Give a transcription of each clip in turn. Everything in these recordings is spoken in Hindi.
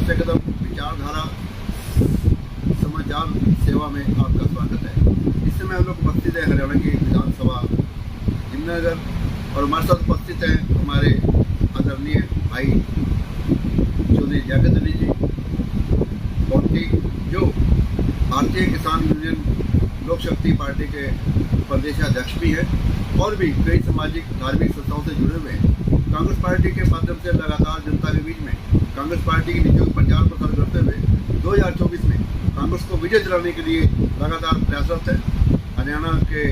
नमस्ते कदम विचारधारा समाचार सेवा में आपका स्वागत है। इस समय हम लोग उपस्थित है हरियाणा की विधानसभा हिमनगर और हमारे साथ उपस्थित हैं हमारे आदरणीय भाई चौधरी जगत अली जी बौंटी, जो भारतीय किसान यूनियन लोक शक्ति पार्टी के प्रदेशाध्यक्ष भी हैं और भी कई सामाजिक धार्मिक संस्थाओं से जुड़े हुए हैं। कांग्रेस पार्टी के माध्यम से लगातार जनता के बीच में कांग्रेस पार्टी की नीतियों का प्रचार प्रसार करते हुए 2024 में कांग्रेस को विजय दिलाने के लिए लगातार प्रयासरत है। हरियाणा के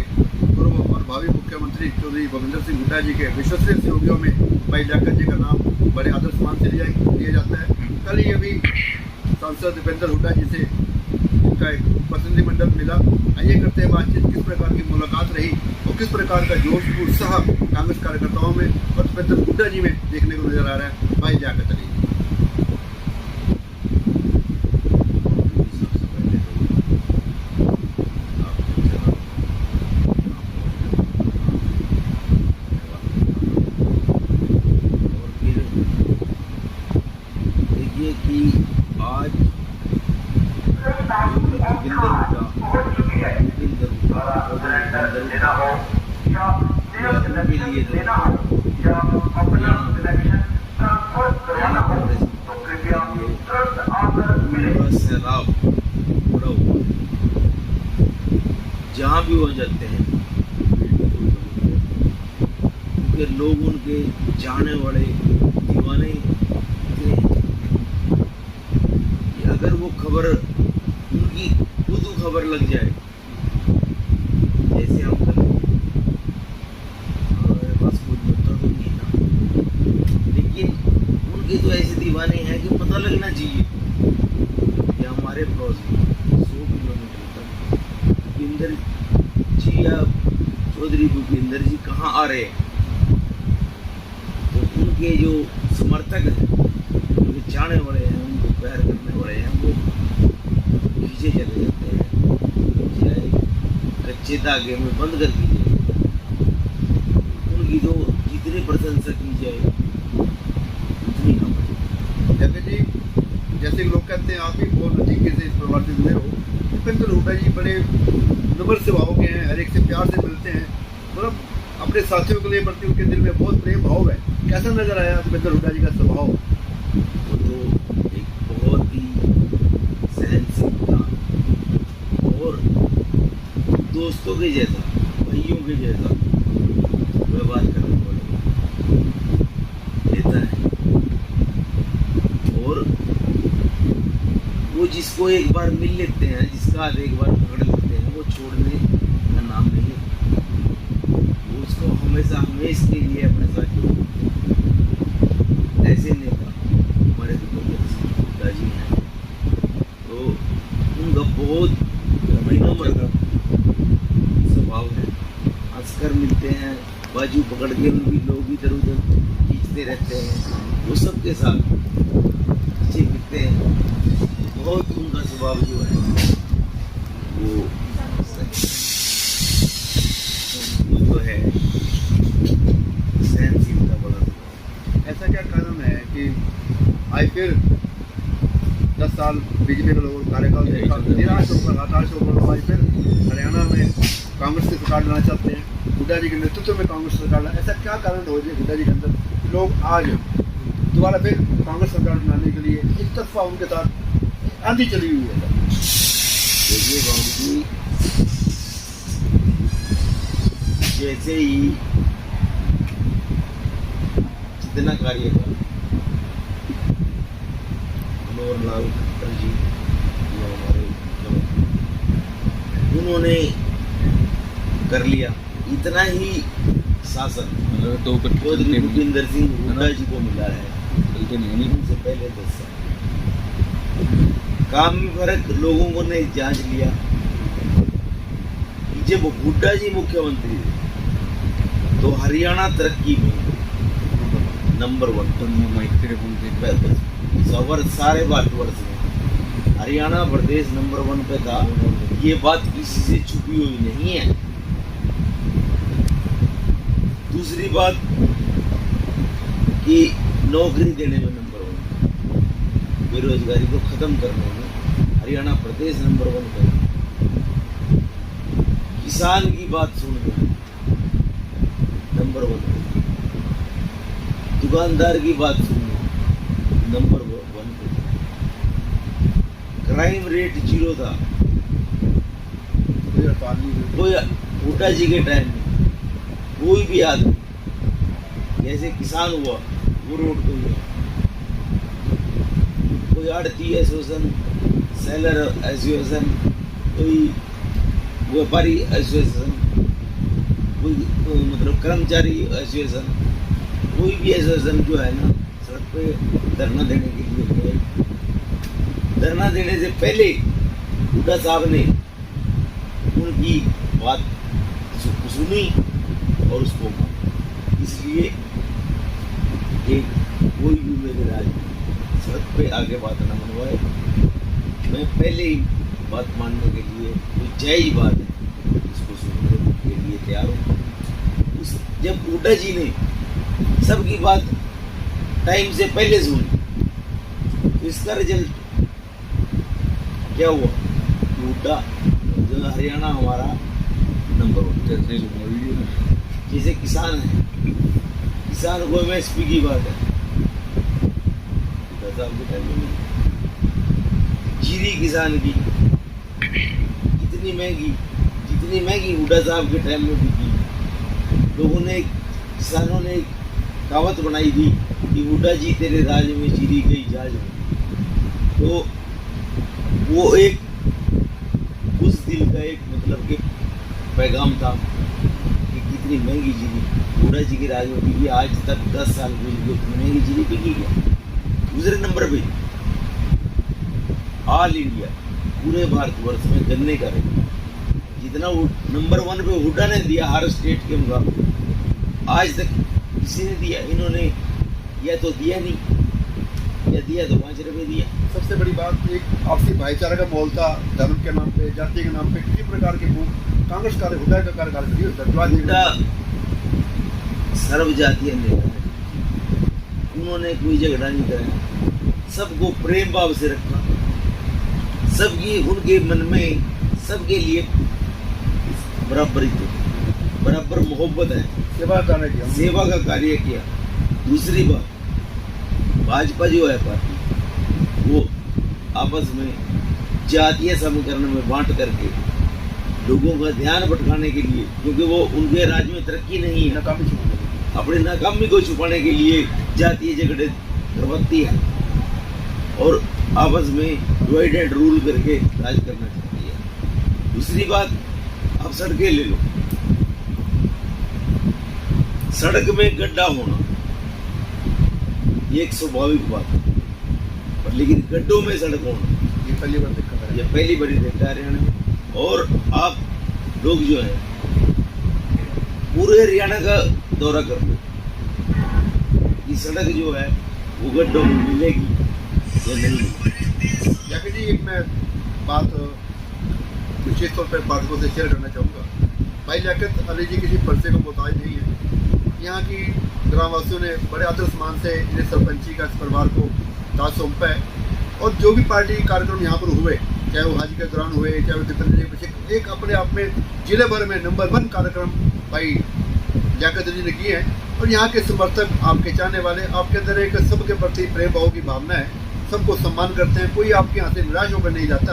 पूर्व और भावी मुख्यमंत्री चौधरी भूपेंद्र सिंह हुड्डा जी के विश्वसनीय सहयोगियों में भाई लियाकत जी का नाम बड़े आदर सम्मान से लिया जाता है। कल ही अभी सांसद दीपेंद्र हुड्डा जी से उनका एक प्रतिनिधिमंडल मिला। आइए करते हैं बातचीत, किस प्रकार की मुलाकात रही और किस प्रकार का जोश उत्साह कांग्रेस कार्यकर्ताओं में और दीपेंद्र हुड्डा जी में देखने को नजर आ रहा है। भाई लियाकत अली कि आज जहाँ भी हो जाते हैं क्योंकि लोग उनके जाने वाले दीवाने थे। अगर वो खबर उनकी खुद खबर लग जाए जैसे हम कर हमारे पास कोई मुद्दा तो नहीं था, लेकिन उनके तो ऐसे दीवाने हैं कि पता लगना चाहिए कि हमारे पड़ोस में 100 किलोमीटर तक भूपेंद्र जी या चौधरी भूपेंद्र जी कहाँ आ रहे हैं। तो उनके जो समर्थक हैं, उनके जाने वाले हैं, उनको प्यार करने वाले हैं, वो खींचे चले जाते हैं, चाहे कच्चे धागे में बंद कर दीजिए। उनकी तो जितनी प्रशंसा की जाए उतनी कम है। जगत जी, जैसे लोग कहते हैं आप भी बहुत नजदीकी से इस परिवार से जुड़े हो, दीपेंद्र हुड्डा जी बड़े नम्र स्वभाव के हैं, हर एक से प्यार से मिलते हैं, मतलब अपने साथियों के लिए प्रति उनके दिल में बहुत प्रेम भाव है। कैसा नजर आया दीपेंद्र हुड्डा जी का स्वभाव? वो तो एक बहुत ही सहनशील था और दोस्तों के जैसा, भाइयों के जैसा व्यवहार करने वाले नेता है। और वो जिसको एक बार मिल लेते हैं, जिसका हाथ एक बार पकड़ लेते हैं, वो छोड़ने का नाम नहीं लेते। वो उसको हमेशा हमेशा के लिए अपने साथ जोड़ते। ऐसे नेता हमारे हुड्डा जी हैं, तो उनका बहुत विनम्र स्वभाव है। हंसकर मिलते हैं, बाजू पकड़ के उनकी लोग इधर उधर खींचते रहते हैं, वो सबके साथ अच्छे मिलते हैं। बहुत उनका स्वभाव जो है वो जो है सहनशीलता बड़ा। ऐसा क्या कारण है कि आज फिर 10 साल बीजेपी के लोगों कार्यकाल देखा, निराश होकर हताश होकर आज फिर हरियाणा में कांग्रेस की सरकार लाना चाहते हैं, हुड्डा जी के नेतृत्व में कांग्रेस सरकार लाना। ऐसा क्या कारण हो जाए हुड्डा जी के अंदर लोग आज दोबारा फिर कांग्रेस सरकार बनाने के लिए एक तरफा उनके साथ आंधी चली हुई है? देखिए बाबू जी, जैसे ही जितना कार्य था मनोहर लाल खट्टर जी जो हमारे मुख्यमंत्री, उन्होंने कर लिया। इतना ही शासन चौधरी भूपेंद्र सिंह हुड्डा जी को मिला है उनसे पहले 10 साल। काम में फर्क लोगों ने जांच लिया कि जब हुड्डा जी मुख्यमंत्री थे तो हरियाणा तरक्की में नंबर 1 सारे भारतवर्ष में हरियाणा प्रदेश नंबर 1 पे था। ये बात किसी से छुपी हुई नहीं है। दूसरी बात कि नौकरी देने में नंबर 1, बेरोजगारी को खत्म करने में हरियाणा प्रदेश नंबर 1 पर। किसान की बात सुनने में नंबर 1 पे। दुकानदार की बात सुनने नंबर 1 पे। क्राइम रेट 0 था। कोई हुड्डा जी के टाइम में कोई भी आदमी जैसे किसान हुआ वो रोड पे हुआ, कोई आड़ती एसोसिएशन, सेलर एसोसिएशन, कोई व्यापारी एसोसिएशन, कोई मतलब कर्मचारी एसोसिएशन, कोई भी एसोसिएशन जो है ना सड़क पे धरना देने के लिए गए। धरना देने से पहले हुड्डा साहब ने उनकी बात सुनी और उसको माना। इसलिए एक कोई भी मेरे राज्य सड़क पे आगे बात न मनवाए। मैं पहले ही बात मानने के लिए कोई जायज बात है इसको सुनने के लिए तैयार हूँ। जब हुड्डा जी ने सबकी बात टाइम से पहले सुनी तो इसका रिजल्ट क्या हुआ? हुड्डा जो हरियाणा हमारा नंबर 1। जैसे किसान है, किसान को MSP की बात है, जीरी किसान की जितनी महंगी हुड्डा साहब के टाइम में बिकी। लोगों ने, किसानों ने कहावत बनाई थी कि हुड्डा जी तेरे राज में जीरी गई जाज में। तो वो एक उस दिल का एक मतलब के पैगाम था कि कितनी महंगी जीरी हुड्डा जी के राज में बिकी। आज तक 10 साल महंगी जीरी बिकी क्या? दूसरे नंबर पे ऑल इंडिया पूरे भारतवर्ष में गन्ने का रेट जितना नंबर 1 पे हुड्डा ने दिया हर स्टेट के मुकाबले, आज तक किसी ने दिया। इन्होंने या तो दिया नहीं, या दिया तो 5 रुपए दिया। सबसे बड़ी बात, एक आपसी भाईचारा का माहौल था। धर्म के नाम पे, जाति के नाम पे किसी प्रकार के कांग्रेस का हुड्डा का कार्यकाल नहीं होता। हुड्डा सर्वजातीय नेता है, उन्होंने कोई झगड़ा नहीं कराया, सबको प्रेम भाव से रखा, सबकी उनके मन में सबके लिए बराबरी थी, बराबर मोहब्बत है, सेवा का कार्य किया। दूसरी बात, भाजपा जो है पार्टी, वो आपस में जातीय समीकरण में बांट करके लोगों का ध्यान भटकाने के लिए, क्योंकि वो उनके राज्य में तरक्की नहीं है, अपनी नाकामी को छुपाने के लिए जातीय झगड़े करवाती है और आपस में डिवाइड एंड रूल करके राज करना चाहती है। दूसरी बात, आप सड़कें ले लो, सड़क में गड्ढा होना ये एक स्वाभाविक बात है, पर लेकिन गड्ढों में सड़क होना ये पहली बार दिक्कत है, ये पहली बड़ी दिक्कत है हरियाणा में। और आप लोग जो है पूरे हरियाणा का दौरा कर लो, ये सड़क जो है वो गड्ढों में मिलेगी या नहीं। जाके जी एक मैं बात विशेष तौर पर पाठकों से शेयर करना चाहूँगा। भाई लियाकत अली जी किसी पर्चे को मोहताज नहीं है। यहाँ की ग्रामवासियों ने बड़े आदर सम्मान से इन्हें सरपंची का इस परिवार को ताज सौंपा है और जो भी पार्टी कार्यक्रम यहाँ पर हुए, चाहे वो हाजी के दौरान हुए, चाहे वो दिग्विजय, एक अपने आप में जिले भर में नंबर 1 कार्यक्रम भाई लियाकत अली ने किए हैं। और यहाँ के समर्थक, आपके चाहने वाले, आपके अंदर एक सबके प्रति प्रेम भाव की भावना है, सबको सम्मान करते हैं, कोई आपके यहाँ से निराश होकर नहीं जाता।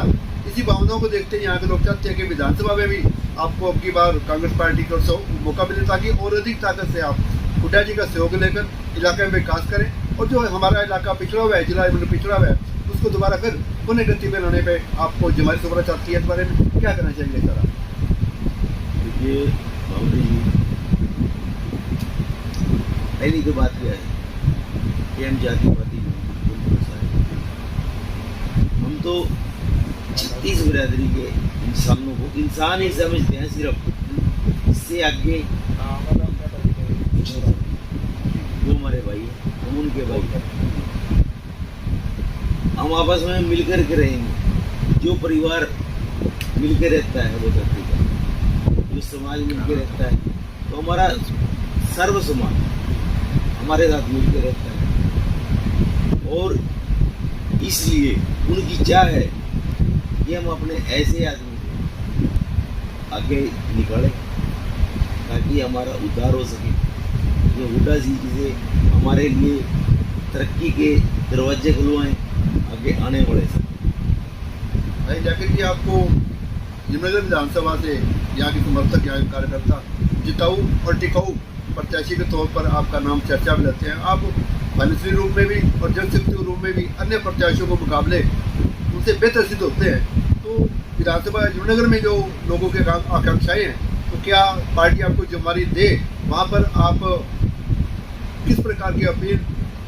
इसी भावनाओं को देखते हैं यहाँ के लोग चाहते हैं कि विधानसभा में भी आपको अब की बार कांग्रेस पार्टी को मौका मिले ताकि और अधिक ताकत से आप हुड्डा जी का सहयोग लेकर इलाके में विकास करें और जो हमारा इलाका पिछड़ा हुआ है, जिला पिछड़ा हुआ है, उसको दोबारा फिर पुनः गति में लाने पे आपको जमारी सुबरा चाहती है। इस बारे में क्या करना चाहिए सर? देखिए बाबू जी, पहली तो बात यह है कि हम जातिवादी हम तो 36 बिरादरी के इंसानों को इंसान ही समझते हैं, सिर्फ इससे आगे वो हमारे भाई, हम उनके भाई, हम आपस में मिलकर के रहेंगे। जो परिवार मिलकर रहता है वो धरती का, जो समाज मिलकर रहता है तो हमारा सर्व समाज हमारे साथ मिलकर रहता है। और इसलिए उनकी चाह है कि हम अपने ऐसे आदमी को आगे निकालें ताकि हमारा उद्धार हो सके। ये हुड्डा जी से हमारे लिए तरक्की के दरवाजे खुलवाएं, आगे आने वाले से। भाई जाकिर जी, आपको यमुनानगर विधानसभा से यहाँ के समर्थक, यहाँ के कार्यकर्ता जिताऊ और टिकाऊ प्रत्याशी के तौर पर आपका नाम चर्चा में लेते हैं। आप फाइनेंशियल रूप में भी और जनशक्ति रूप में भी अन्य प्रत्याशियों के मुकाबले उनसे बेहतर सिद्ध होते हैं। तो विधानसभा यमुनानगर में जो लोगों के आकांक्षाएं हैं, तो क्या पार्टी आपको जिम्मेदारी दे, वहाँ पर आप किस प्रकार की अपील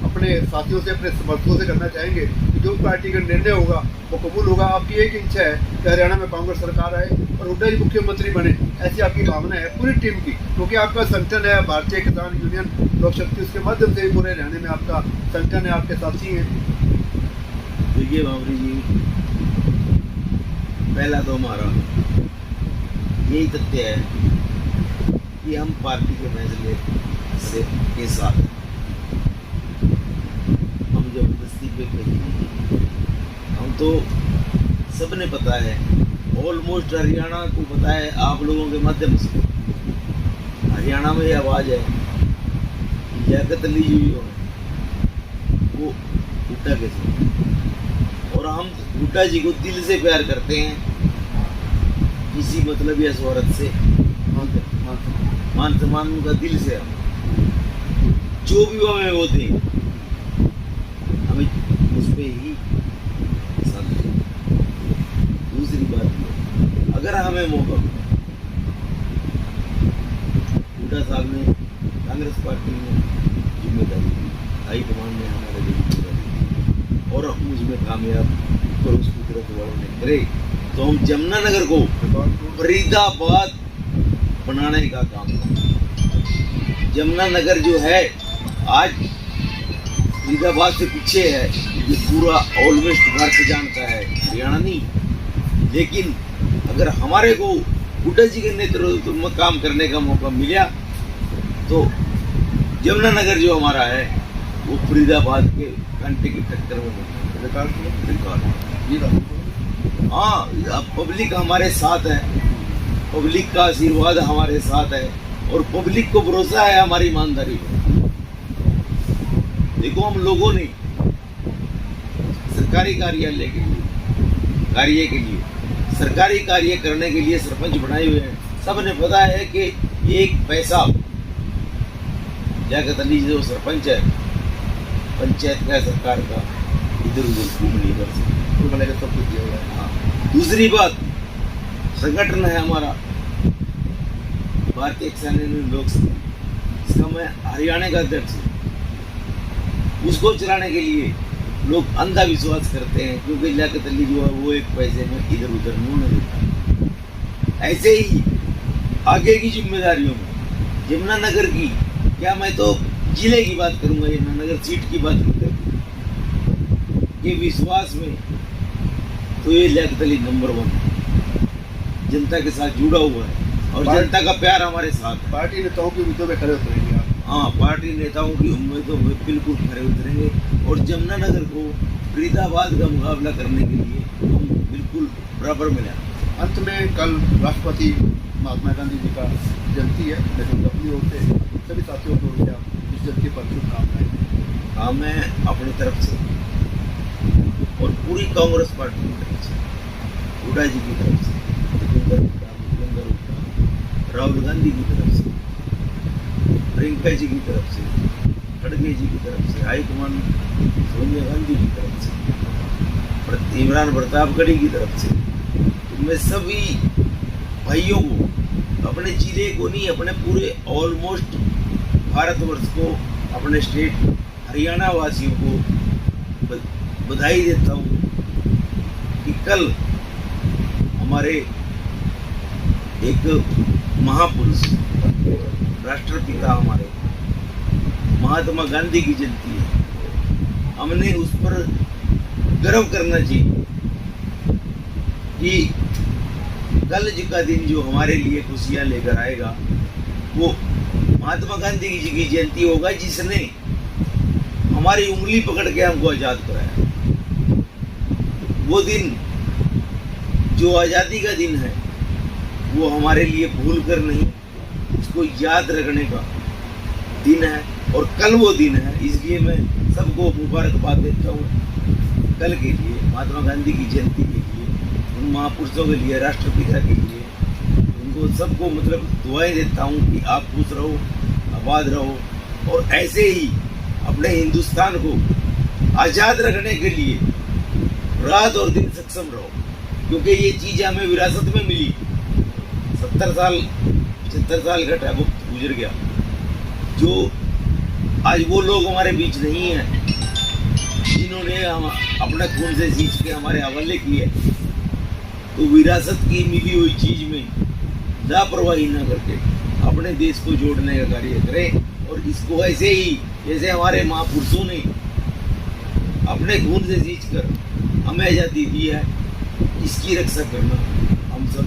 अपने साथियों से, अपने समर्थकों से करना चाहेंगे कि जो पार्टी का निर्णय होगा वो कबूल होगा? आपकी एक इच्छा है कि हरियाणा में कांग्रेस सरकार आए और हुड्डा जी मुख्यमंत्री बने, ऐसी आपकी भावना है पूरी टीम की, क्योंकि आपका संगठन है भारतीय किसान यूनियन लोक शक्ति, उसके माध्यम से पूरे हरियाणा में आपका संगठन है, आपके साथी हैं। देखिए बाबरी जी, पहला तो हमारा यही तथ्य है कि हम पार्टी के फैसले से के साथ, हम जबरदस्ती पे कहीं नहीं। हम तो सबने पता है, ऑलमोस्ट हरियाणा को पता है आप लोगों के माध्यम से, हरियाणा में ये आवाज़ है कि लियाकत अली जी जो है वो हुड्डा के साथ, और हम हुड्डा जी को दिल से प्यार करते हैं, किसी मतलब या स्वार्थ से मान सम्मान उनका दिल से, हम जो भी वो हमें वो दें, हमें उस पर ही साथ दें। दूसरी बात, अगर हमें मौका हुड्डा साहब ने, कांग्रेस पार्टी ने जिम्मेदारी दी, हाईकमान ने हमारे लिए जिम्मेदारी दी और हम उसमें कामयाब और उस कुदरत वालों ने करे, तो हम यमुनानगर को फरीदाबाद बनाने का काम करें। यमुनानगर जो है आज फरीदाबाद से पीछे है, ये पूरा ऑलमोस्ट भारत जानता है, हरियाणा नहीं। लेकिन अगर हमारे को हुड्डा जी के नेतृत्व में काम करने का मौका मिला तो यमुनानगर जो हमारा है वो फरीदाबाद के घंटे की टक्कर में रिकॉर्ड। हाँ, पब्लिक हमारे साथ है, पब्लिक का आशीर्वाद हमारे साथ है और पब्लिक को भरोसा है हमारी ईमानदारी पर। देखो, हम लोगों ने सरकारी कार्यालय के लिए सरकारी कार्य करने के लिए सरपंच बनाए हुए हैं। सबने पता है कि एक पैसा लियाकत अली जो सरपंच है पंचायत का, सरकार का, इधर उधर घूम नहीं कर सकते, सब कुछ दिया हुआ है। हाँ, दूसरी बात, संगठन है हमारा भारतीय किसान यूनियन लोक संघ, इसका मैं हरियाणा का अध्यक्ष हूँ। उसको चलाने के लिए लोग अंधा विश्वास करते हैं, क्योंकि लियाकत अली जो है वो एक पैसे में इधर उधर मुंह नहीं देता। ऐसे ही आगे की जिम्मेदारियों में यमुनानगर की, क्या मैं तो जिले की बात करूंगा, यमुनानगर सीट की बात करूंगा, ये विश्वास में तो ये लियाकत अली नंबर 1 जनता के साथ जुड़ा हुआ है और जनता का प्यार हमारे साथ। पार्टी नेताओं की उम्मीदों में खड़े उतरेंगे आप? हाँ, पार्टी नेताओं की उम्मीदों में बिल्कुल खड़े उतरेंगे और यमुनानगर को फरीदाबाद का मुकाबला करने के लिए हम बिल्कुल बराबर में हैं। अंत में, कल राष्ट्रपति महात्मा गांधी जी का जयंती है, लेकिन अपनी ओर से सभी साथियों की ओर से आप इस जयंती पर शुभकामनाएं। हाँ, मैं अपनी तरफ से और पूरी कांग्रेस पार्टी की तरफ से, हुड्डा जी की तरफ से, राहुल गांधी की तरफ से, प्रियंका जी की तरफ से, खड़गे जी की तरफ से, हाईकमान सोनिया गांधी की तरफ से, इमरान प्रतापगढ़ी की तरफ से, तो मैं सभी भाइयों को, अपने जिले को नहीं, अपने पूरे ऑलमोस्ट भारतवर्ष को, अपने स्टेट हरियाणा वासियों को बधाई देता हूँ कि कल हमारे एक महापुरुष, राष्ट्रपिता हमारे महात्मा गांधी की जयंती है। हमने उस पर गर्व करना चाहिए कि कल का दिन जो हमारे लिए खुशियां लेकर आएगा वो महात्मा गांधी जी की जयंती होगा, जिसने हमारी उंगली पकड़ के हमको आजाद कराया। वो दिन जो आज़ादी का दिन है वो हमारे लिए भूल कर नहीं, उसको याद रखने का दिन है। और कल वो दिन है, इसलिए मैं सबको मुबारकबाद देता हूँ कल के लिए, महात्मा गांधी की जयंती के लिए, उन महापुरुषों के लिए, राष्ट्रपिता के लिए, उनको सबको मतलब दुआएं देता हूँ कि आप खुश रहो, आबाद रहो और ऐसे ही अपने हिंदुस्तान को आज़ाद रखने के लिए रात और दिन सक्षम रहो, क्योंकि ये चीज़ हमें विरासत में मिली। 70 साल 75 साल का वक्त गुजर गया, जो आज वो लोग हमारे बीच नहीं हैं जिन्होंने हम अपने खून से सींच के हमारे हवाले किए। तो विरासत की मिली हुई चीज में लापरवाही न करके अपने देश को जोड़ने का कार्य करें और इसको ऐसे ही जैसे हमारे महापुरुषों ने अपने खून से सींच कर हमें आज़ादी दी है, इसकी रक्षा करना हम सब